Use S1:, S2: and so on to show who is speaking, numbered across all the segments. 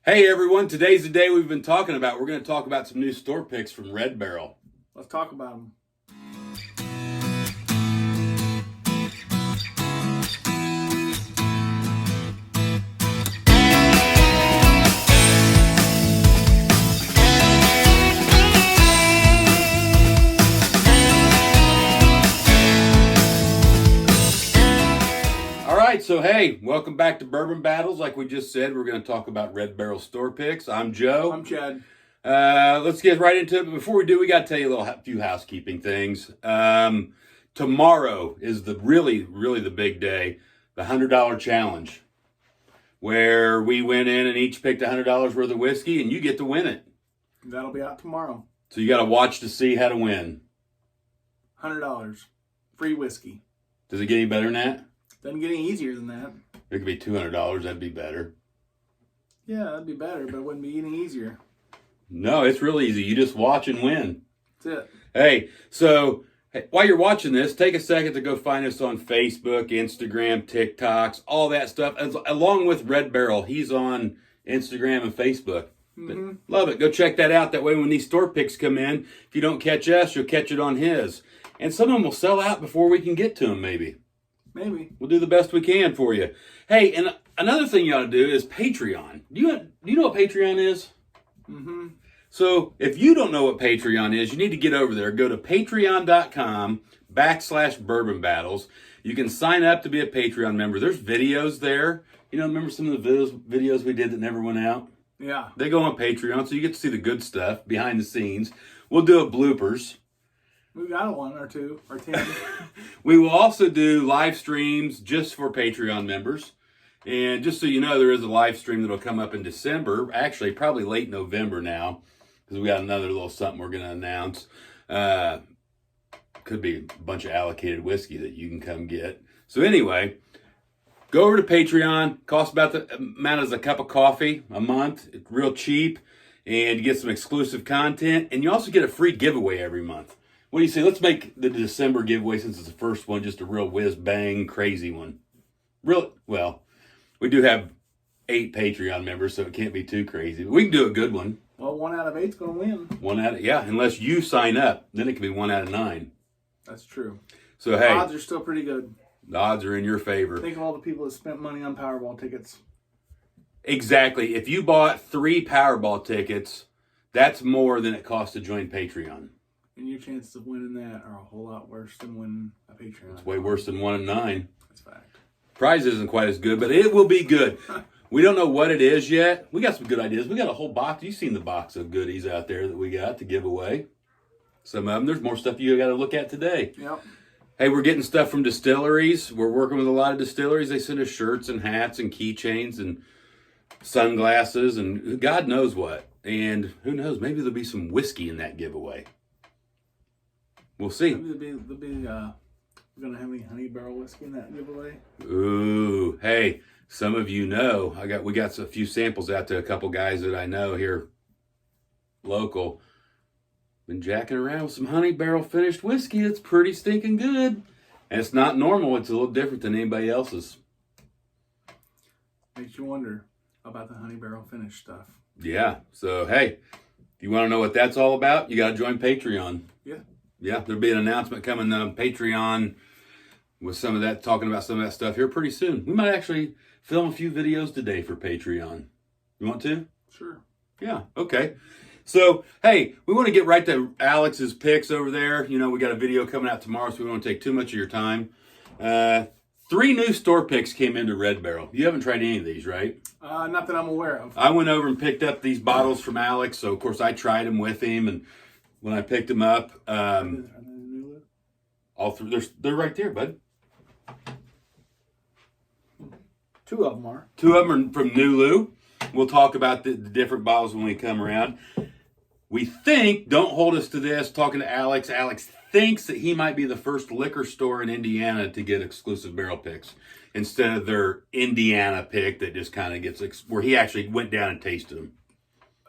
S1: Hey everyone, today's the day we've been talking about. We're going to talk about some new store picks from Red Barrel.
S2: Let's talk about them.
S1: Alright, so hey, welcome back to Bourbon Battles. Like we just said, we're going to talk about Red Barrel store picks. I'm Joe.
S2: I'm Chad.
S1: Let's get right into it. But before we do, we got to tell you a few housekeeping things. Tomorrow is the really the big day, the $100 challenge, where we went in and each picked $100 worth of whiskey, and you get to win it.
S2: That'll be out tomorrow.
S1: So you got to watch to see how to win.
S2: $100. Free whiskey.
S1: Does it get any better than that?
S2: Doesn't get any easier than that.
S1: It could be $200. That'd be better.
S2: Yeah, that'd be better, but it wouldn't be any easier.
S1: No, it's real easy. You just watch and win.
S2: That's it.
S1: Hey, so while you're watching this, take a second to go find us on Facebook, Instagram, TikToks, all that stuff. Along with Red Barrel, he's on Instagram and Facebook.
S2: Mm-hmm.
S1: Love it. Go check that out. That way when these store picks come in, if you don't catch us, you'll catch it on his. And some of them will sell out before we can get to them, maybe.
S2: Maybe.
S1: We'll do the best we can for you. Hey, and another thing you ought to do is Patreon. Do you know what Patreon is?
S2: Mm-hmm.
S1: So if you don't know what Patreon is, you need to get over there. Go to patreon.com/bourbon battles. You can sign up to be a Patreon member. There's videos there. You know, remember some of the videos we did that never went out?
S2: Yeah.
S1: They go on Patreon, so you get to see the good stuff behind the scenes. We'll do a bloopers.
S2: We got one or two or 10.
S1: We will also do live streams just for Patreon members. And just so you know, there is a live stream that'll come up in December. Actually, probably late November now, because we got another little something we're going to announce. Could be a bunch of allocated whiskey that you can come get. So anyway, go over to Patreon. Costs about the amount as a cup of coffee a month. It's real cheap. And you get some exclusive content. And you also get a free giveaway every month. What do you say? Let's make the December giveaway, since it's the first one, just a real whiz-bang crazy one. Well, we do have 8 Patreon members, so it can't be too crazy. But we can do a good one.
S2: Well, 1 out of 8's going to win.
S1: Unless you sign up. Then it can be 1 out of 9.
S2: That's true.
S1: So, hey.
S2: Odds are still pretty good.
S1: The odds are in your favor.
S2: Think of all the people that spent money on Powerball tickets.
S1: Exactly. If you bought 3 Powerball tickets, that's more than it costs to join Patreon.
S2: And your chances of winning that are a whole lot worse than winning a Patreon.
S1: It's way worse than 1 in 9.
S2: That's a fact.
S1: Prize isn't quite as good, but it will be good. We don't know what it is yet. We got some good ideas. We got a whole box. You've seen the box of goodies out there that we got to give away. Some of them. There's more stuff you got to look at today.
S2: Yep.
S1: Hey, we're getting stuff from distilleries. We're working with a lot of distilleries. They send us shirts and hats and keychains and sunglasses and God knows what. And who knows, maybe there'll be some whiskey in that giveaway. We'll see.
S2: Maybe we're going to have any honey barrel whiskey in that giveaway.
S1: Ooh, hey, some of you know, we got a few samples out to a couple guys that I know here local. Been jacking around with some honey barrel finished whiskey. It's pretty stinking good. And it's not normal. It's a little different than anybody else's.
S2: Makes you wonder about the honey barrel finished stuff.
S1: Yeah. So, hey, if you want to know what that's all about, you got to join Patreon.
S2: Yeah.
S1: Yeah, there'll be an announcement coming on Patreon with some of that, talking about some of that stuff here pretty soon. We might actually film a few videos today for Patreon. You want to?
S2: Sure.
S1: Yeah, okay. So, hey, we want to get right to Alex's picks over there. You know, we got a video coming out tomorrow, so we don't want to take too much of your time. 3 new store picks came into Red Barrel. You haven't tried any of these, right?
S2: Not that I'm aware of.
S1: I went over and picked up these bottles from Alex, so of course I tried them with him, and when I picked them up,
S2: Are they Nulu?
S1: all 3, they're right there, bud.
S2: 2 of them are.
S1: 2 of them are from Nulu. We'll talk about the different bottles when we come around. We think, don't hold us to this, talking to Alex thinks that he might be the first liquor store in Indiana to get exclusive barrel picks instead of their Indiana pick that just kind of gets, where he actually went down and tasted them.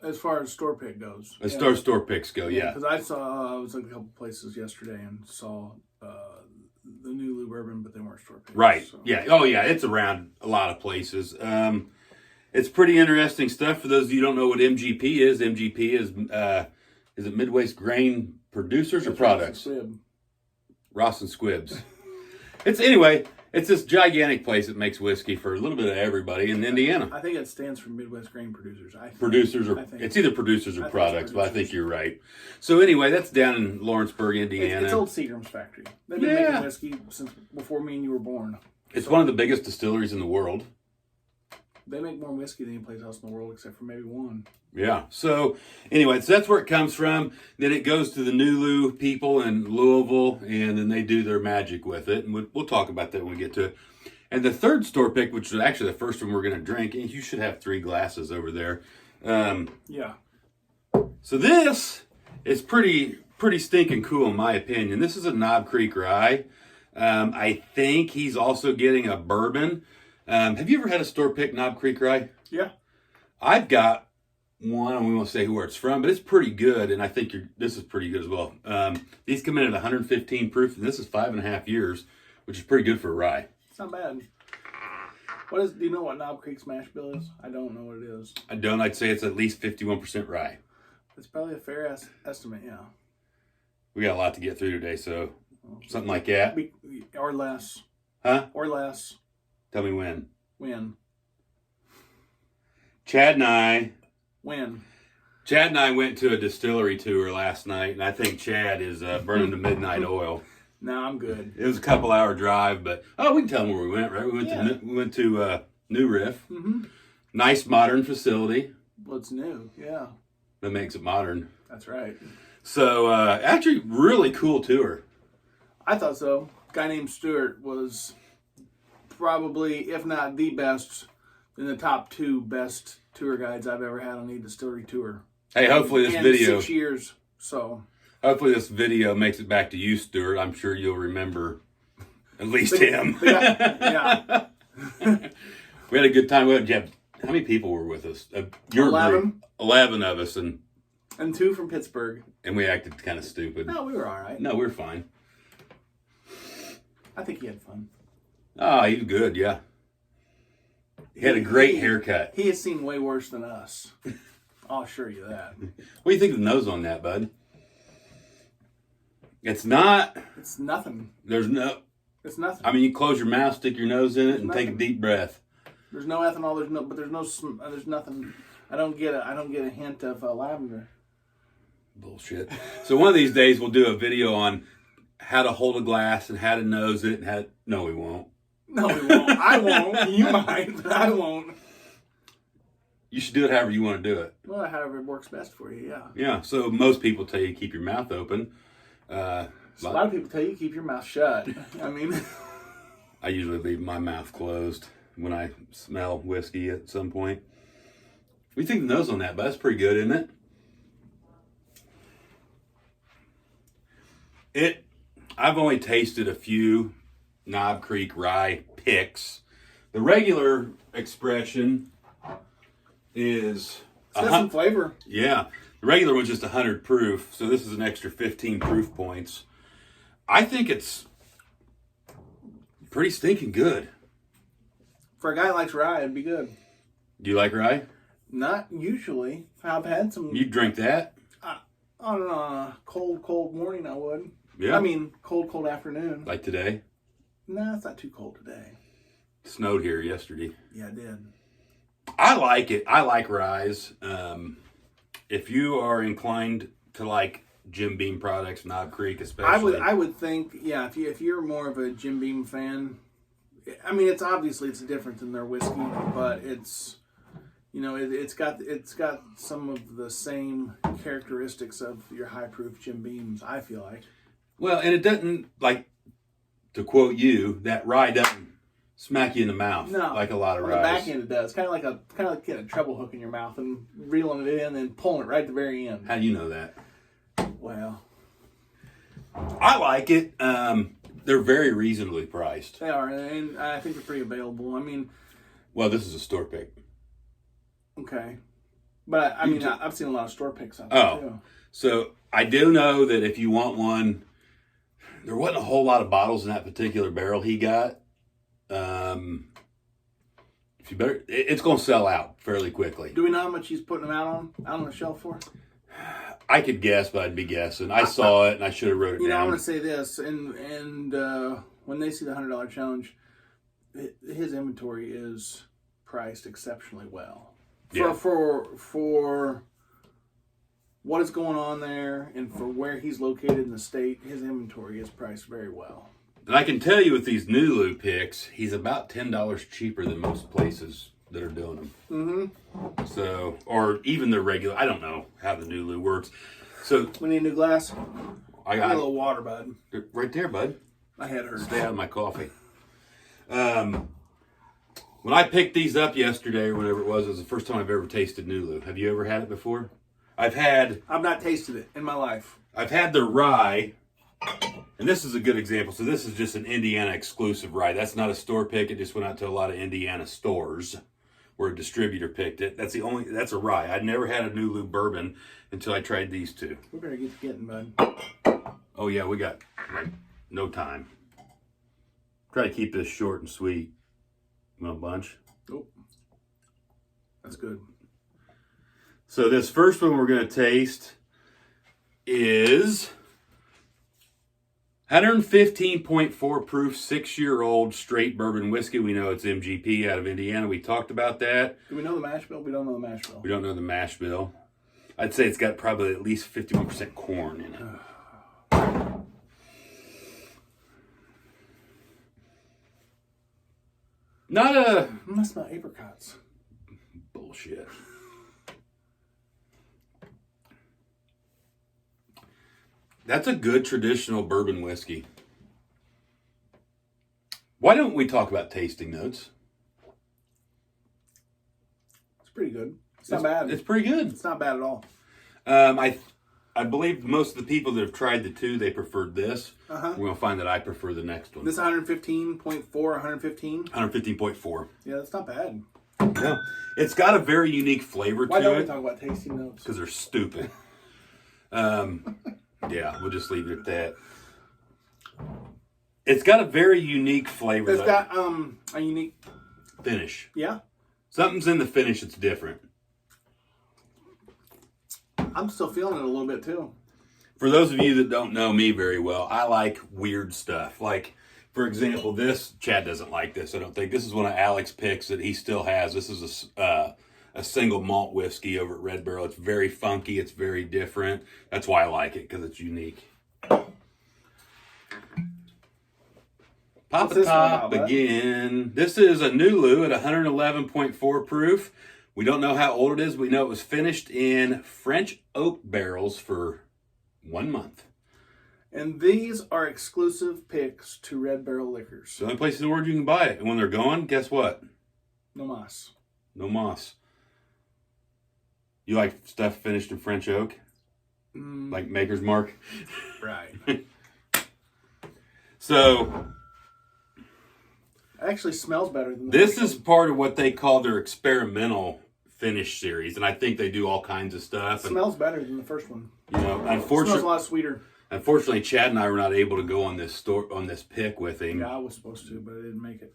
S2: As far as store pick goes.
S1: As far as store picks go, yeah.
S2: Because I was at a couple places yesterday and saw the Nulu bourbon, but they weren't store picks.
S1: Right.
S2: So.
S1: Yeah. Oh, yeah. It's around a lot of places. It's pretty interesting stuff. For those of you who don't know what MGP is it Midwest Grain Producers or Products? Ross and Squibbs. It's this gigantic place that makes whiskey for a little bit of everybody in Indiana.
S2: I think it stands for Midwest Grain Producers.
S1: It's either producers or products, but I think you're right. So anyway, that's down in Lawrenceburg, Indiana.
S2: It's old Seagram's factory. They've been making whiskey since before me and you were born.
S1: It's one of the biggest distilleries in the world.
S2: They make more whiskey than any place else in the world, except for maybe one.
S1: Yeah. So anyway, so that's where it comes from. Then it goes to the Nulu people in Louisville, and then they do their magic with it. And we'll talk about that when we get to it. And the third store pick, which was actually the first one we're going to drink, and you should have 3 glasses over there.
S2: Yeah.
S1: So this is pretty stinking cool in my opinion. This is a Knob Creek rye. I think he's also getting a bourbon. Have you ever had a store pick Knob Creek rye?
S2: Yeah.
S1: I've got one, and we won't say where it's from, but it's pretty good, and I think this is pretty good as well. These come in at 115 proof, and this is 5.5 years, which is pretty good for a rye.
S2: It's not bad. Do you know what Knob Creek's mash bill is? I don't know what it is.
S1: I don't. I'd say it's at least 51% rye.
S2: It's probably a fair estimate, yeah.
S1: We got a lot to get through today, so something like that.
S2: Or less.
S1: Huh?
S2: Or less.
S1: Tell me when.
S2: When?
S1: Chad and I went to a distillery tour last night, and I think Chad is burning the midnight oil.
S2: No, I'm good.
S1: It was a couple-hour drive, but we can tell them where we went, right? We went to New Riff.
S2: Mm-hmm.
S1: Nice modern facility.
S2: Well, it's new, yeah.
S1: That makes it modern.
S2: That's right.
S1: So actually, really cool tour.
S2: I thought so. A guy named Stuart was probably, if not the best, in the top 2 best tour guides I've ever had on a distillery tour.
S1: Hey, hopefully this video...
S2: 6 years, so...
S1: Hopefully this video makes it back to you, Stuart. I'm sure you'll remember at least him.
S2: Yeah.
S1: We had a good time. How many people were with us?
S2: 11.
S1: 11 of us. And
S2: 2 from Pittsburgh.
S1: And we acted kind of stupid.
S2: No, we were all right.
S1: No, we were fine.
S2: I think he had fun.
S1: Oh, he was good, yeah. He had a great haircut.
S2: He has seen way worse than us. I'll assure you that.
S1: What do you think of the nose on that, bud? It's nothing.
S2: It's nothing.
S1: It's nothing. I mean, you close your mouth, stick your nose in it, and take a deep breath.
S2: There's no ethanol. There's nothing. I don't get a hint of lavender.
S1: Bullshit. So one of these days we'll do a video on how to hold a glass and how to nose it and No, we won't.
S2: No, we won't. I won't. You might, but I won't.
S1: You should do it however you want to do it.
S2: Well, however it works best for you, yeah.
S1: Yeah, so most people tell you to keep your mouth open.
S2: A lot of people tell you to keep your mouth shut. I mean...
S1: I usually leave my mouth closed when I smell whiskey at some point. What do you think of the nose on that, bud? That's pretty good, isn't it? I've only tasted a few Knob Creek rye picks. The regular expression is...
S2: It's got some flavor.
S1: Yeah. The regular one's just 100 proof, so this is an extra 15 proof points. I think it's pretty stinking good.
S2: For a guy who likes rye, it'd be good.
S1: Do you like rye?
S2: Not usually. I've had some...
S1: You drink that?
S2: On a cold morning, I would.
S1: Yeah.
S2: I mean, cold afternoon.
S1: Like today?
S2: No, it's not too cold today.
S1: It snowed here yesterday.
S2: Yeah, it did.
S1: I like it. I like ryes. If you are inclined to like Jim Beam products, Knob Creek especially.
S2: I would think, yeah, if you're more of a Jim Beam fan, I mean, it's different than their whiskey, but it's, it's got some of the same characteristics of your high proof Jim Beams, I feel like. Well,
S1: and it doesn't, like, to quote you, that rye doesn't smack you in the mouth like a lot of ryes.
S2: On the back end it does. Kind of like getting a treble hook in your mouth and reeling it in and pulling it right at the very end.
S1: How do you know that?
S2: Well,
S1: I like it. They're very reasonably priced.
S2: They are, and I think they're pretty available. I mean...
S1: Well, this is a store pick.
S2: Okay. But, I mean, I've seen a lot of store picks out there, too.
S1: So, I do know that if you want one, there wasn't a whole lot of bottles in that particular barrel he got. you better. It's going to sell out fairly quickly.
S2: Do we know how much he's putting them out on the shelf for?
S1: I could guess, but I'd be guessing. I saw it, and I should have wrote it down.
S2: I want to say this, and when they see the $100 challenge, his inventory is priced exceptionally well. For what is going on there, and for where he's located in the state, his inventory is priced very well.
S1: And I can tell you with these Nulu picks, he's about $10 cheaper than most places that are doing them.
S2: Mm-hmm.
S1: So, or even the regular. I don't know how the Nulu works. So
S2: we need a new glass.
S1: I
S2: got a little water, bud.
S1: Right there, bud.
S2: My head hurts.
S1: Stay out of my coffee. When I picked these up yesterday or whatever it was the first time I've ever tasted Nulu. Have you ever had it before? I've not tasted it in my life. I've had the rye, and this is a good example. So this is just an Indiana exclusive rye. That's not a store pick. It just went out to a lot of Indiana stores where a distributor picked it. That's a rye. I'd never had a Nulu bourbon until I tried these two.
S2: We better get to getting, bud.
S1: Oh yeah, we got no time. Try to keep this short and sweet. You want a bunch?
S2: Nope. That's good.
S1: So this first one we're going to taste is 115.4 proof, 6-year-old straight bourbon whiskey. We know it's MGP out of Indiana. We talked about that.
S2: Do we know the mash bill? We don't know the mash bill.
S1: We don't know the mash bill. I'd say it's got probably at least 51% corn in it.
S2: That's not apricots.
S1: Bullshit. That's a good traditional bourbon whiskey. Why don't we talk about tasting notes?
S2: It's pretty good. It's not bad.
S1: It's pretty good.
S2: It's not bad at all.
S1: I believe most of the people that have tried the two, they preferred this. We're going to find that I prefer the next one.
S2: This 115.4, 115?
S1: 115.4.
S2: Yeah, that's not bad.
S1: No. It's got a very unique flavor to it.
S2: Why don't we talk about tasting notes?
S1: Because they're stupid. Yeah, we'll just leave it at that. It's got a very unique flavor.
S2: It's got a unique
S1: finish.
S2: Yeah.
S1: Something's in the finish that's different.
S2: I'm still feeling it a little bit too.
S1: For those of you that don't know me very well, I like weird stuff. Like, for example, Chad doesn't like this, I don't think. This is one of Alex picks that he still has. This is a single malt whiskey over at Red Barrel. It's very funky. It's very different. That's why I like it, because it's unique. Pop the top again. This is a Nulu at 111.4 proof. We don't know how old it is. We know it was finished in French oak barrels for 1 month.
S2: And these are exclusive picks to Red Barrel Liquors.
S1: The only place in the world you can buy it. And when they're gone, guess what?
S2: No moss.
S1: No moss. You like stuff finished in French oak? Like Maker's Mark?
S2: Right.
S1: So...
S2: it actually smells better than
S1: this is part of what they call their experimental finish series, and I think they do all kinds of stuff.
S2: It smells better than the first one.
S1: You know,
S2: It smells a lot sweeter.
S1: Unfortunately, Chad and I were not able to go on this pick with him.
S2: Yeah, I was supposed to, but I didn't make it.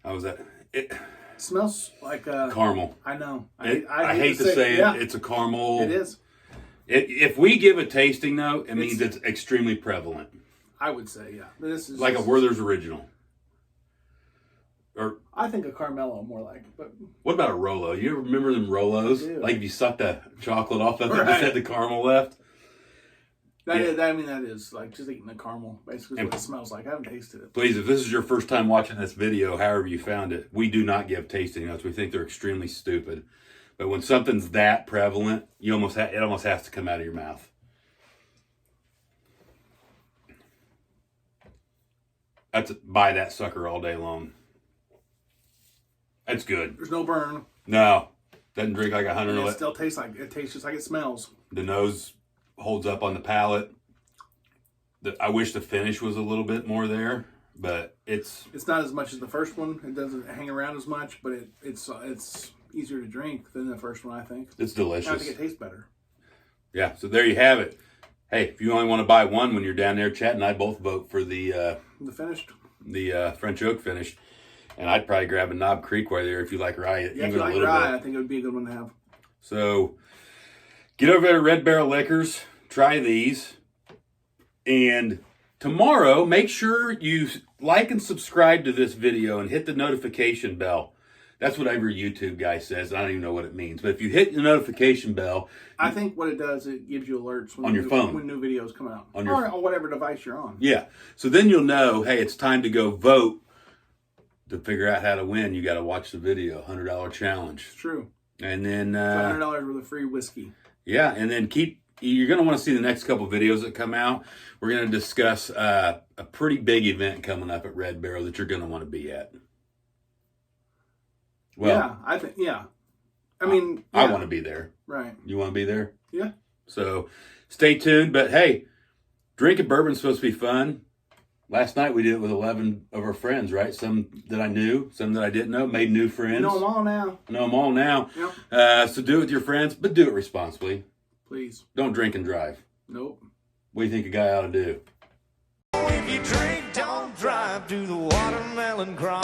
S1: How was that? It
S2: smells like
S1: caramel.
S2: I know.
S1: I hate to say it. It's a caramel.
S2: It is.
S1: If we give a tasting note, it means it's extremely prevalent.
S2: I would say, yeah. This is
S1: like a Werther's Original. Or
S2: I think a Carmelo more like. But
S1: what about a Rolo? You ever remember them Rolos? Like if you sucked the chocolate off of it, just had the caramel left.
S2: That is like just eating the caramel. Basically, is what it smells like. I haven't tasted it.
S1: Please, if this is your first time watching this video, however you found it, we do not give tasting notes. We think they're extremely stupid. But when something's that prevalent, it almost has to come out of your mouth. Buy that sucker all day long. That's good.
S2: There's no burn.
S1: No. Doesn't drink like 100.
S2: It still tastes like it tastes just like it smells.
S1: The nose holds up on the palate. I wish the finish was a little bit more there, but it's
S2: not as much as the first one. It doesn't hang around as much, but it's easier to drink than the first one, I think.
S1: It's delicious.
S2: I think it tastes better.
S1: Yeah, so there you have it. Hey, if you only want to buy one when you're down there, Chad and I both vote for the
S2: finished.
S1: The French oak finish. And I'd probably grab a Knob Creek while there if you like rye.
S2: Yeah, if you like rye, I think it would be a good one to have.
S1: So get over there to Red Barrel Liquors. Try these. And tomorrow, make sure you like and subscribe to this video and hit the notification bell. That's what every YouTube guy says. I don't even know what it means. But if you hit the notification bell...
S2: I think what it does, it gives you alerts when
S1: on your phone
S2: when new videos come out.
S1: On
S2: whatever device you're on.
S1: Yeah. So then you'll know, hey, it's time to go vote to figure out how to win. You got to watch the video. $100 challenge.
S2: It's true.
S1: And then...
S2: $100 worth of free whiskey.
S1: Yeah, and then you're going to want to see the next couple videos that come out. We're going to discuss a pretty big event coming up at Red Barrel that you're going to want to be at. Well,
S2: yeah, I think, yeah. I mean,
S1: I want to be there.
S2: Right.
S1: You want to be there?
S2: Yeah.
S1: So stay tuned. But hey, drinking bourbon's supposed to be fun. Last night we did it with 11 of our friends, right? Some that I knew, some that I didn't know, made new friends.
S2: Know them all now.
S1: Know them all now.
S2: Yep.
S1: So do it with your friends, but do it responsibly.
S2: Please.
S1: Don't drink and drive.
S2: Nope.
S1: What do you think a guy ought to do?
S3: If you drink, don't drive, do the watermelon crawl.